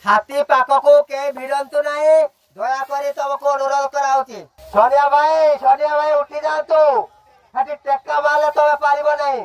हाथी पाखकू के भिड़ंतु नहीं दयाकोरी तुमको अनुरोध कराउछि। सोनिया भाई उठी जातु हाथी टेक्का मारले तमे पारिबो नहीं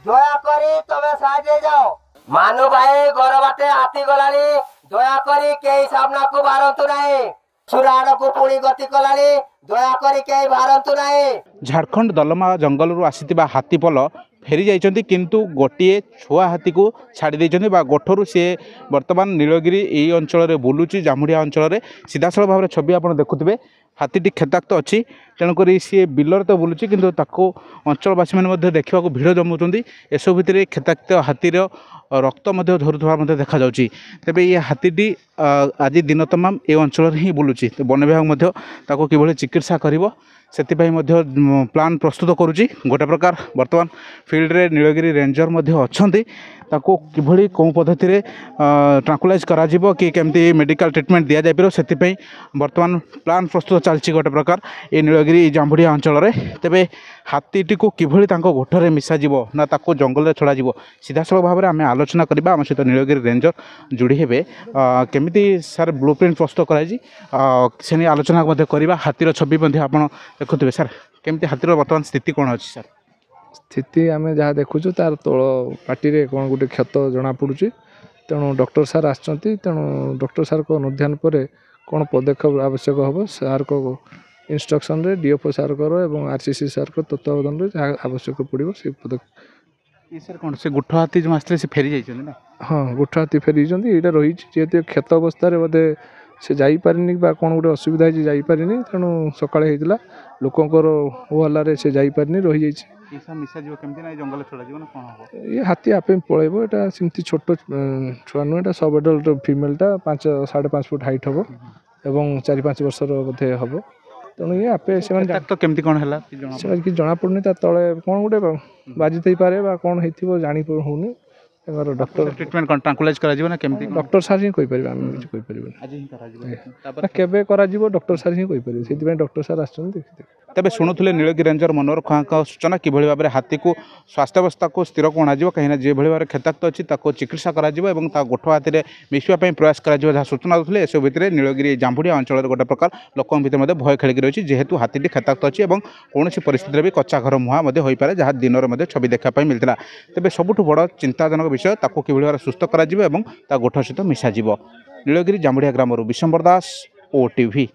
दयाकोरी तमे साइड जाओ। मानु भाई घर बाटे हाथी गलानी दयाकोरी के सामना को बारंतु नहीं सुराड़ को पुणी गति कलानी दयाकोरी के बारंतु नहीं। झारखंड दलमा जंगल रु आसीतिबा हाथी पल फेरी जाइछन्ति किंतु गोटिए छुआ हाथी को छाड़ी देइछन्ति बा गोठरू से वर्तमान नीलगिरी एई अंचल रे बुलुची जामुडिया अंचल रे सीधासल भाव छवि आपण देखुथिबे। हाथीटी खेताक्त अच्छी तेणुक सी बिलर तो बुलूची किंतु ताको अंचलवासी मैंने देखा भिड़ जमुंट एसबू भितर खेताक्त हाथीर रक्त झरुवा देखा जाउची। तेबे ये हाथीटी आज दिन तमाम ए अंचल ही बुलूची तो वन विभाग ताको किभली चिकित्सा करिवो सेतिपई प्लान प्रस्तुत करुच्ची। गोटे प्रकार वर्तमान फील्ड रे नीलगिरी रेंजर अच्छी ताको किभली कौ पद्धति रे ट्रांकुलाइज करा जिवो कि केमती मेडिकल ट्रीटमेंट दिया जाय पारो सेतिपई वर्तमान प्लान प्रस्तुत चलछि। गोटे प्रकार ए नीलगिरी जांभुडिया अंचल रे तेबे हाथीटी को किभली तांको गोठरे मिसा जिवो ना ताको जंगल रे छड़ा जिवो सीधासल भाव में आम आलोचना करबा। आम सहित नीलगिरी रेंजर जोड़ी हेबे केमिति सर ब्लूप्रिंट प्रस्तुत कराई से आलोचना करबा। हाथीर छवि आपण देखुथिबे सर केमिति हाथीर वर्तमान स्थिति कोन अछि सर? स्थिति आम जहाँ देखुँ तार तोल पार्टी कौन गोटे क्षत जना पड़ुची तेणु डॉक्टर सार आसचंती तेणु डॉक्टर सार को अनुध्यान पर कौन पदक्षेप आवश्यक हम सार को इंस्ट्रक्शन रे डीएफओ सार को एवं आरसीसी सार को तत्वावधान रे जहाँ आवश्यक पड़ो से पदक्षेप। सर कौन से गुठ हाथी जो आसते से फेरी जाइछन ना? हाँ गुठ हाथी फेरी जाइछन एटा रही जेते क्षत अवस्था रे बोधे से जाई पारिनी बा कौन गोटे असुविधा है जाई पारिनी तेणु सकाळे हेतिला लोकंकर ओहल्ला से जाई पारिनी रही जाइछि। ये हाथी आप पलैब एटा सेमती छोट छुआ नुह एटा सब एडल्ट फिमेलटा 5.5 फुट हाइट हम एवं 4-5 वर्षर बोधे हम तेणु ये आपे तो केमती कौन है कि जना पड़नी तले कौन गोटे बाजी थी पारे कौन हो जानी होनी डॉक्टर ट्रीटमेंट कौन ट्रांकुलाइज करा जीवो ना केमती डॉक्टर सार ही कोइ परिबा हम किछ कोइ परिबा आज ही करा जीवो केबे करा जीवो डॉक्टर सार ही कोइ परिबा सेति डॉक्टर सार आछन देखि। तेबे शुणुले नीलगिरी रेंजर मनोहर खाँ सूचना किभली भाव में हाथी को स्वास्थ्यावस्था को स्थिर को अणाଯିव कहीं जो भाव में खेताक्त अच्छी चिकित्सा करा एवं गोठ हाथी में मिसवाई प्रयास करा सूचना दूसरे एसबू भितर नीलगिरी जांभुडिया अंचल गोटे प्रकार लोकों भितर भय खेलिक रही जेहेतु हाथी खेताक्त अच्छी और कौन परिस्थिति भी कच्चा घर मुहां हो पाए जहाँ दिन में छवि देखा मिलता। तेज सबुठ बड़ चिंताजनक विषय ताको किभली भाव सुस्थ करा गोठ सहित मिसाजिव। नीलगिरी जांभुडिया ग्रामर विशंबर दास, ओटीवी।